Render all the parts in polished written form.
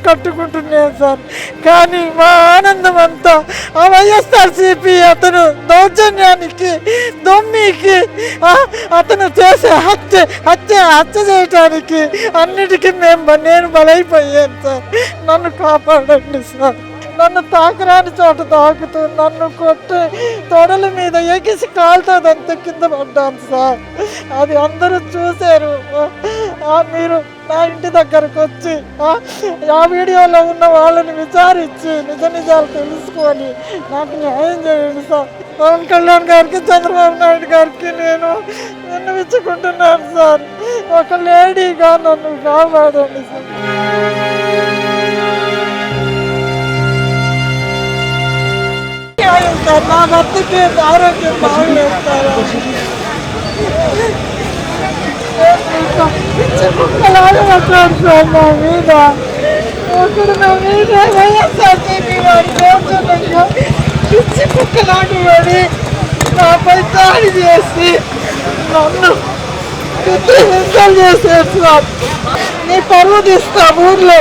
కట్టుకుంటున్నాను sir. కానీ మా ఆనందం అంతా ఆ వైఎస్ఆర్సీపీ అతను దౌర్జన్యానికి దొమ్మికి అతను చేసే హత్య చేయటానికి అన్నిటికీ నేను బలైపోయాను సార్. నన్ను కాపాడండి సార్. నన్ను తాకరాని చోట తాకుతూ నన్ను కొట్టి తొడల మీద ఎగిసి కాలుతుందంతా కింద పడ్డాను సార్. అది అందరూ చూశారు. మీరు నా ఇంటి దగ్గరకు వచ్చి ఆ వీడియోలో ఉన్న వాళ్ళని విచారించి నిజాలు తెలుసుకొని నాకు న్యాయం చేయండి సార్. పవన్ కళ్యాణ్ గారికి చంద్రబాబు నాయుడు గారికి నేను విన్నవించుకుంటున్నాను సార్. ఒక లేడీగా నన్ను కాపాడండి సార్. సార్ నా భర్తకి ఆరోగ్యం బాగలేదు సార్. నా మీద ఒకడు నా మీద వైఎస్ఆర్సీపీ వాడి దౌర్జన్యంగా పిచ్చి కుక్కలాంటి వాడి నాపై దాడి చేసి నన్ను హింసలు చేశారు సార్. నీ పరువు తీస్తా ఊర్లో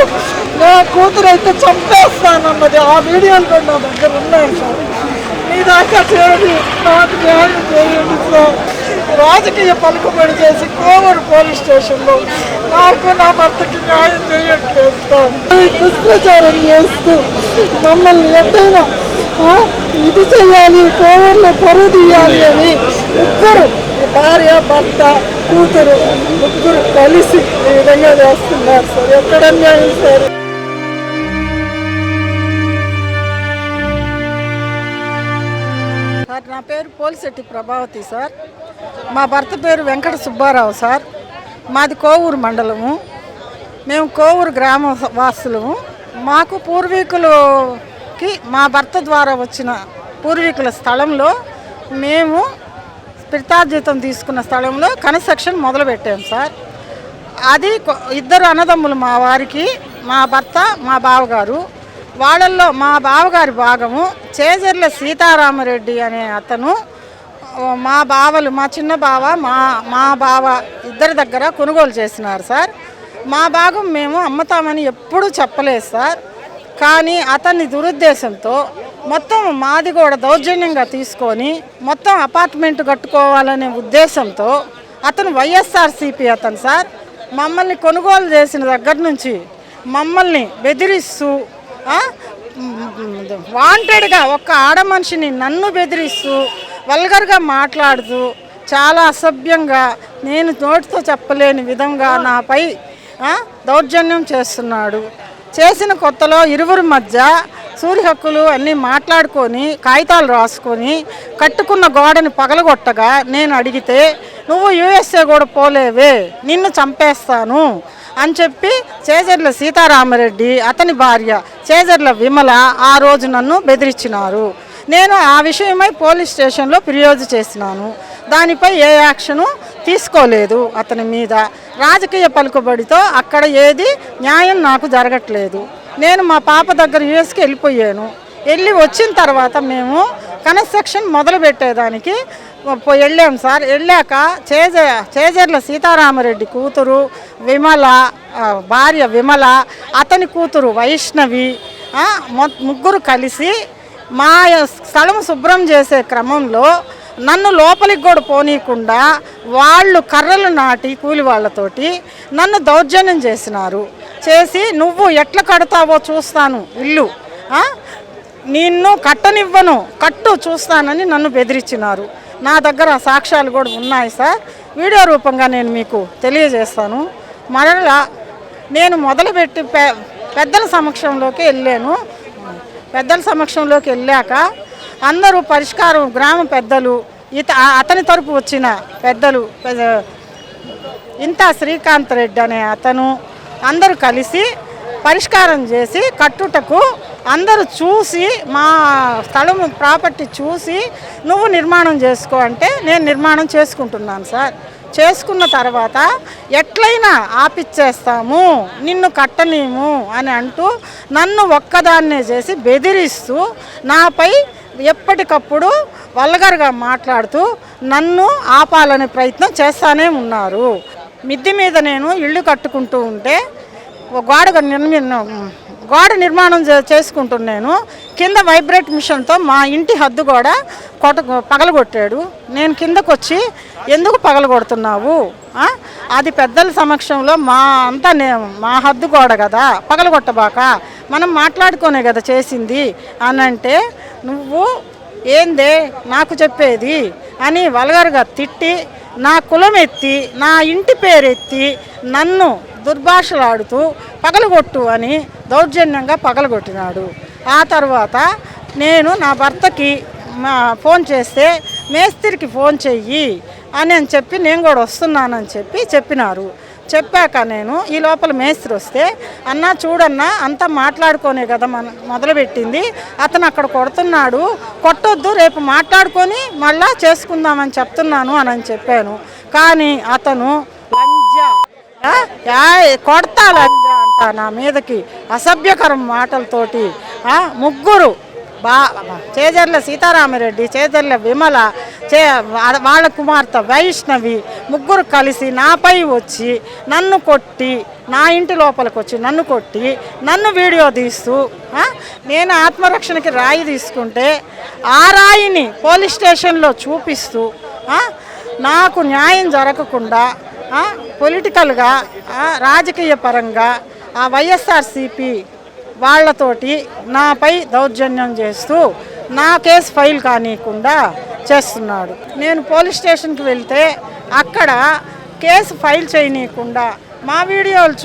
నా కూతురు అయితే చంపేస్తానన్నది ఆ వీడియోలు కూడా నా దగ్గర ఉన్నాయి సార్. మీ దాకా చేయండి, నాకు న్యాయం చేయండి సార్. రాజకీయ పలుకుబడి చేసి కోవూరు పోలీస్ స్టేషన్లో నాకు నా భర్తకి న్యాయం చేయట్లేదు సార్. దుష్ప్రచారం చేస్తూ మమ్మల్ని ఎంతైనా ఇది చేయాలి, కోవూరులో పరువు తీయాలి అని ముగ్గురు భార్య భర్త కూతురు ముగ్గురు కలిసి ఈ విధంగా చేస్తున్నారు సార్. ఎక్కడ న్యాయం సార్? నా పేరు పోలిశెట్టి ప్రభావతి సార్. మా భర్త పేరు వెంకట సుబ్బారావు సార్. మాది కోవూరు మండలము. మేము కోవూరు గ్రామ వాసులము. మాకు పూర్వీకులకి మా భర్త ద్వారా వచ్చిన పూర్వీకుల స్థలంలో మేము పితార్జితం తీసుకున్న స్థలంలో కన్స్ట్రక్షన్ మొదలుపెట్టాము సార్. అది ఇద్దరు అన్నదమ్ములు మా వారికి, మా భర్త మా బావగారు. వాళ్ళల్లో మా బావగారి భాగము చేజర్ల సీతారామరెడ్డి అనే అతను మా బావలు, మా చిన్న బావ మా బావ ఇద్దరి దగ్గర కొనుగోలు చేసినారు సార్. మా భాగం మేము అమ్ముతామని ఎప్పుడూ చెప్పలేదు సార్. కానీ అతన్ని దురుద్దేశంతో మొత్తం మాది కూడా దౌర్జన్యంగా తీసుకొని మొత్తం అపార్ట్మెంట్ కట్టుకోవాలనే ఉద్దేశంతో అతను వైఎస్ఆర్సీపీ అతను సార్. మమ్మల్ని కొనుగోలు చేసిన దగ్గర నుంచి మమ్మల్ని బెదిరిస్తూ వాంటెడ్గా ఒక్క ఆడ మనిషిని నన్ను బెదిరిస్తూ వల్గర్గా మాట్లాడుతూ చాలా అసభ్యంగా నేను నోటితో చెప్పలేని విధంగా నాపై దౌర్జన్యం చేస్తున్నాడు. చేసిన కొత్తలో ఇరువురి మధ్య సూర్య హక్కులు అన్నీ మాట్లాడుకొని కాగితాలు రాసుకొని కట్టుకున్న గోడని పగలగొట్టగా నేను అడిగితే నువ్వు యూఎస్ఏ కూడా పోలేవే, నిన్ను చంపేస్తాను అని చెప్పి చేజర్ల సీతారామరెడ్డి అతని భార్య చేజర్ల విమల ఆ రోజు నన్ను బెదిరించినారు. నేను ఆ విషయమై పోలీస్ స్టేషన్లో ఫిర్యాదు చేసినాను. దానిపై ఏ యాక్షను తీసుకోలేదు. అతని మీద రాజకీయ పలుకుబడితో అక్కడ ఏది న్యాయం నాకు జరగట్లేదు. నేను మా పాప దగ్గర యూఎస్కి వెళ్ళిపోయాను. వచ్చిన తర్వాత మేము కన్స్ట్రక్షన్ మొదలు పెట్టేదానికి వెళ్ళాం సార్. వెళ్ళాక చేజర్ల సీతారామరెడ్డి కూతురు విమల, భార్య విమల, అతని కూతురు వైష్ణవి ముగ్గురు కలిసి మా స్థలం శుభ్రం చేసే క్రమంలో నన్ను లోపలికి కూడా పోనీయకుండా వాళ్ళు కర్రలు నాటి కూలి వాళ్ళతోటి నన్ను దౌర్జన్యం చేసి నువ్వు ఎట్లా కడతావో చూస్తాను ఇల్లు, నిన్ను కట్టనివ్వను, కట్టు చూస్తానని నన్ను బెదిరించినారు. నా దగ్గర సాక్ష్యాలు కూడా ఉన్నాయి సార్. వీడియో రూపంగా నేను మీకు తెలియజేస్తాను. మరలా నేను మొదలుపెట్టి పెద్దల సమక్షంలోకి వెళ్ళాను. పెద్దల సమక్షంలోకి వెళ్ళాక అందరూ పరిష్కారం, గ్రామ పెద్దలు, అతని తరపు వచ్చిన పెద్దలు, ఇంత శ్రీకాంత్ రెడ్డి అనే అతను అందరూ కలిసి పరిష్కారం చేసి కట్టుటకు అందరూ చూసి మా స్థలం ప్రాపర్టీ చూసి నువ్వు నిర్మాణం చేసుకో అంటే నేను నిర్మాణం చేసుకుంటున్నాను సార్. చేసుకున్న తర్వాత ఎట్లయినా ఆపిచ్చేస్తాము, నిన్ను కట్టనీము అని అంటూ నన్ను ఒక్కదాన్నే చేసి బెదిరిస్తూ నాపై ఎప్పటికప్పుడు వల్గర్గా మాట్లాడుతూ నన్ను ఆపాలనే ప్రయత్నం చేస్తానే ఉన్నారు. మిద్ది మీద నేను ఇల్లు కట్టుకుంటూ ఉంటే గోడ నిర్మాణం చేసుకుంటున్నాను. కింద వైబ్రేట్ మిషన్తో మా ఇంటి హద్దు కూడా పగలగొట్టాడు. నేను కిందకు వచ్చి ఎందుకు పగలగొడుతున్నావు, అది పెద్దల సమక్షంలో మా హద్దు గోడ కదా, పగలగొట్టబాక, మనం మాట్లాడుకోనే కదా చేసింది అని అంటే, నువ్వు ఏందే నాకు చెప్పేది అని వల్గర్గా తిట్టి, నా కులం ఎత్తి, నా ఇంటి పేరెత్తి నన్ను దుర్భాషలాడుతూ పగలగొట్టు అని దౌర్జన్యంగా పగలగొట్టినాడు. ఆ తర్వాత నేను నా భర్తకి ఫోన్ చేస్తే మేస్త్రికి ఫోన్ చెయ్యి అని చెప్పి నేను కూడా వస్తున్నానని చెప్పినారు. చెప్పాక నేను ఈ లోపల మేస్త్రి వస్తే, అన్నా చూడన్నా అంతా మాట్లాడుకోనే కదా మొదలుపెట్టింది, అతను అక్కడ కొడుతున్నాడు, కొట్టొద్దు, రేపు మాట్లాడుకొని మళ్ళా చేసుకుందామని చెప్తున్నాను అని చెప్పాను. కానీ అతను లంజా కొడతా లంజా అంట నా మీదకి అసభ్యకరం మాటలతోటి ముగ్గురు చేజర్ల సీతారామరెడ్డి, చేజర్ల విమల, వాళ్ళ కుమార్తె వైష్ణవి ముగ్గురు కలిసి నాపై వచ్చి నన్ను కొట్టి, నా ఇంటి లోపలికి వచ్చి నన్ను కొట్టి, నన్ను వీడియో తీస్తూ, నేను ఆత్మరక్షణకి రాయి తీసుకుంటే ఆ రాయిని పోలీస్ స్టేషన్లో చూపిస్తూ నాకు న్యాయం జరగకుండా పొలిటికల్గా రాజకీయ పరంగా ఆ వైఎస్ఆర్సీపీ వాళ్ళతోటి నాపై దౌర్జన్యం చేస్తూ నా కేసు ఫైల్ కానీయకుండా చేస్తున్నాడు. నేను పోలీస్ స్టేషన్కి వెళ్తే అక్కడ కేసు ఫైల్ చేయనీయకుండా, మా వీడియోలు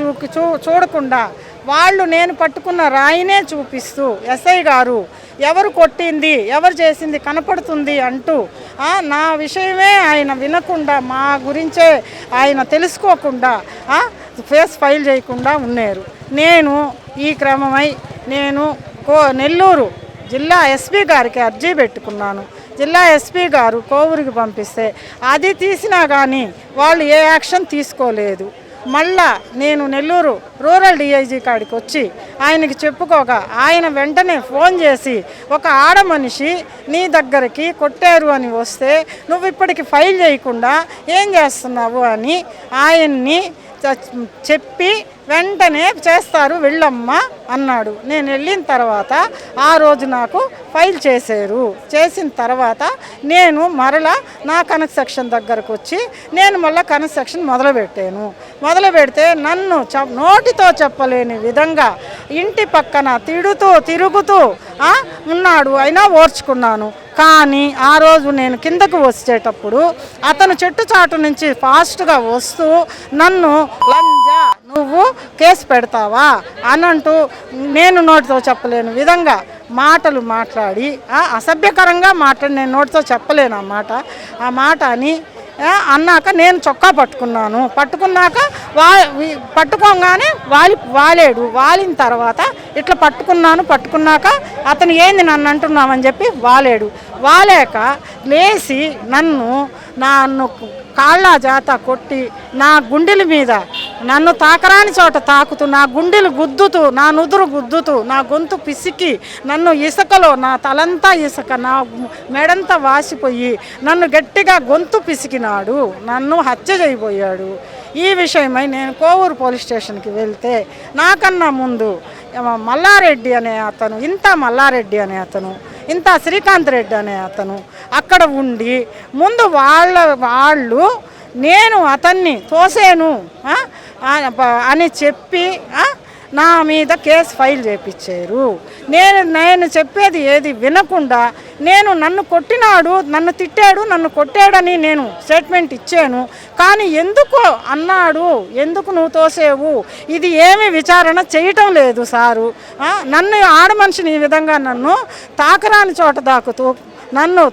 చూడకుండా వాళ్ళు నేను పట్టుకున్న రాయినే చూపిస్తూ, ఎస్ఐ గారు ఎవరు కొట్టింది, ఎవరు చేసింది కనపడుతుంది అంటూ నా విషయమే ఆయన వినకుండా, మా గురించే ఆయన తెలుసుకోకుండా కేసు ఫైల్ చేయకుండా ఉన్నారు. నేను ఈ క్రమమై నేను నెల్లూరు జిల్లా ఎస్పీ గారికి అర్జీ పెట్టుకున్నాను. జిల్లా ఎస్పీ గారు కోవూరుకి పంపిస్తే అది తీసినా కానీ వాళ్ళు ఏ యాక్షన్ తీసుకోలేదు. మళ్ళా నేను నెల్లూరు రూరల్ డిఐజీ కాడికి వచ్చి ఆయనకి చెప్పుకోగా ఆయన వెంటనే ఫోన్ చేసి, ఒక ఆడ మనిషి నీ దగ్గరికి కొట్టారు అని వస్తే నువ్వు ఇప్పటికి ఫైల్ చేయకుండా ఏం చేస్తున్నావు అని ఆయన్ని చెప్పి వెంటనే చేస్తారు వెళ్ళమ్మా అన్నాడు. నేను వెళ్ళిన తర్వాత ఆ రోజు నాకు ఫైల్ చేశారు. చేసిన తర్వాత నేను మరలా నా కన్స్ట్రక్షన్ దగ్గరకు వచ్చి నేను మళ్ళీ కన్స్ట్రక్షన్ మొదలు పెడితే నన్ను నోటితో చెప్పలేని విధంగా ఇంటి పక్కన తిరుగుతూ ఉన్నాడు. అయినా ఓర్చుకున్నాను. కానీ ఆ రోజు నేను కిందకు వచ్చేటప్పుడు అతను చెట్టు చాటు నుంచి ఫాస్ట్గా వస్తూ నన్ను లంజా నువ్వు కేసు పెడతావా అనంటూ నేను నోటితో చెప్పలేని విధంగా మాటలు మాట్లాడి అసభ్యకరంగా మాట్లాడి, నేను నోటితో చెప్పలేను ఆ మాట అని అన్నాక నేను చొక్కా పట్టుకున్నాక పట్టుకోగానే వాలేడు. వాలిన తర్వాత ఇట్లా పట్టుకున్నాక అతను ఏంది నన్ను అంటున్నామని చెప్పి వాలేక లేచి నన్ను కాళ్ళ జాత కొట్టి నా గుండెల మీద నన్ను తాకరాని చోట తాకుతూ, నా గుండెలు గుద్దుతూ, నా నుదురు గుద్దుతూ, నా గొంతు పిసికి, నన్ను ఇసుకలో నా తలంతా ఇసుక, నా మెడంతా వాసిపోయి నన్ను గట్టిగా గొంతు పిసికినాడు. నన్ను హత్య చేయబోయాడు. ఈ విషయమై నేను కోవూరు పోలీస్ స్టేషన్కి వెళ్తే నాకన్నా ముందు మల్లారెడ్డి అనే అతను, మల్లారెడ్డి అనే అతను, శ్రీకాంత్ రెడ్డి అనే అతను అక్కడ ఉండి ముందు వాళ్ళు నేను అతన్ని తోసేను అని చెప్పి నా మీద కేసు ఫైల్ చేయించారు. నేను చెప్పేది ఏది వినకుండా నన్ను కొట్టినాడు, నన్ను తిట్టాడు, నన్ను కొట్టాడని నేను స్టేట్మెంట్ ఇచ్చాను. కానీ ఎందుకు అన్నాడు, ఎందుకు నువ్వు తోసేవు, ఇది ఏమీ విచారణ చేయటం లేదు సారు. నన్ను ఆడ మనిషిని ఈ విధంగా నన్ను తాకరాని చోట దాకుతూ నన్ను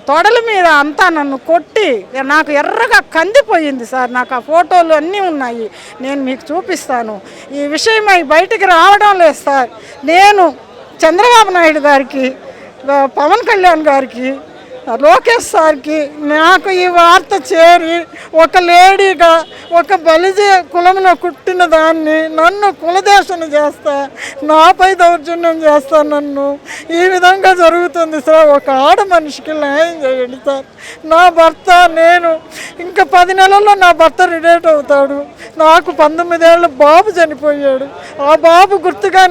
తొడల మీద అంతా నన్ను కొట్టి నాకు ఎర్రగా కందిపోయింది సార్. నాకు ఆ ఫోటోలు అన్నీ ఉన్నాయి, నేను మీకు చూపిస్తాను. ఈ విషయమై బయటికి రావడం లేదు సార్. నేను చంద్రబాబు నాయుడు గారికి, పవన్ కళ్యాణ్ గారికి లోకేష్ సార్కి నాకు ఈ వార్త చేరి ఒక లేడీగా ఒక బలిజ కులంలో పుట్టిన దాన్ని నన్ను కులదేశన చేస్తా, నాపై దౌర్జన్యం చేస్తా, నన్ను ఈ విధంగా జరుగుతుంది సార్. ఒక ఆడ మనిషికి న్యాయం చేయండి సార్. నా భర్త నేను ఇంకా 10 నెలల్లో నా భర్త రిటైర్ అవుతాడు. నాకు 19 ఏళ్ళ బాబు చనిపోయాడు. ఆ బాబు గుర్తుగా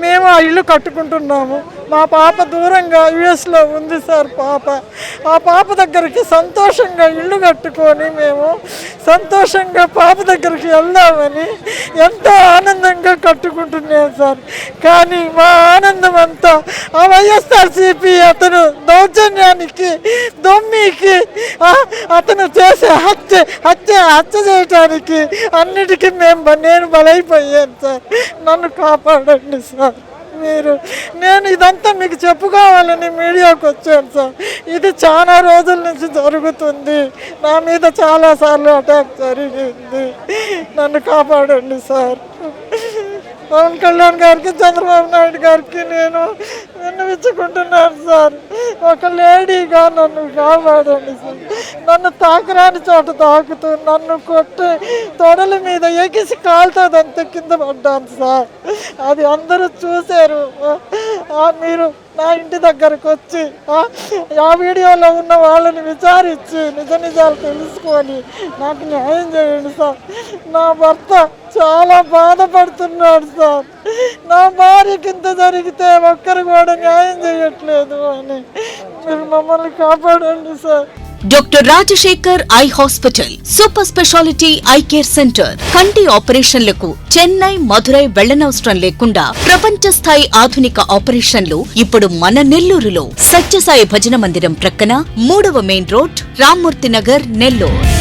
మేము ఆ ఇల్లు కట్టుకుంటున్నాము. మా పాప దూరంగా యుఎస్లో ఉంది సార్. ఆ పాప దగ్గరికి సంతోషంగా ఇల్లు కట్టుకొని మేము సంతోషంగా పాప దగ్గరికి వెళ్దామని ఎంతో ఆనందంగా కట్టుకుంటున్నాం సార్. కానీ మా ఆనందం అంతా ఆ వైఎస్ఆర్సీపీ అతను దౌర్జన్యానికి దొమ్మికి అతను చేసే హత్య చేయటానికి అన్నిటికీ నేను బలైపోయాను సార్. నన్ను కాపాడండి సార్ మీరు. నేను ఇదంతా మీకు చెప్పుకోవాలని మీడియాకు వచ్చాను సార్. ఇది చాలా రోజుల నుంచి జరుగుతుంది. నా మీద చాలాసార్లు అటాక్ జరిగింది. నన్ను కాపాడండి సార్. పవన్ కళ్యాణ్ గారికి చంద్రబాబు నాయుడు గారికి నేను విన్నవించుకుంటున్నాను సార్. ఒక లేడీగా నన్ను కాపాడండి సార్. నన్ను తాకరాని చోట తాకుతూ నన్ను కొట్టి తొడల మీద ఎగిసి కాలుతుందంతా కింద పడ్డాను సార్. అది అందరూ చూశారు. మీరు నా ఇంటి దగ్గరకు వచ్చి ఆ వీడియోలో ఉన్న వాళ్ళని విచారించి నిజాలు తెలుసుకొని నాకు న్యాయం చేయండి సార్. నా భర్త చాలా బాధపడుతున్నాడు సార్. నా భార్యకి ఇంత జరిగితే ఒక్కరు కూడా న్యాయం చేయట్లేదు అని మీరు మమ్మల్ని కాపాడండి sir. Doctor Rajasekhar eye hospital super speciality eye care centre. కంటి ఆపరేషన్లకు చెన్నై, మధురై వెళ్లనవసరం లేకుండా ప్రపంచ స్థాయి ఆధునిక ఆపరేషన్లు ఇప్పుడు మన నెల్లూరులో. సత్యసాయి భజన మందిరం ప్రక్కన 3వ మెయిన్ రోడ్, రామ్మూర్తి నగర్, నెల్లూరు.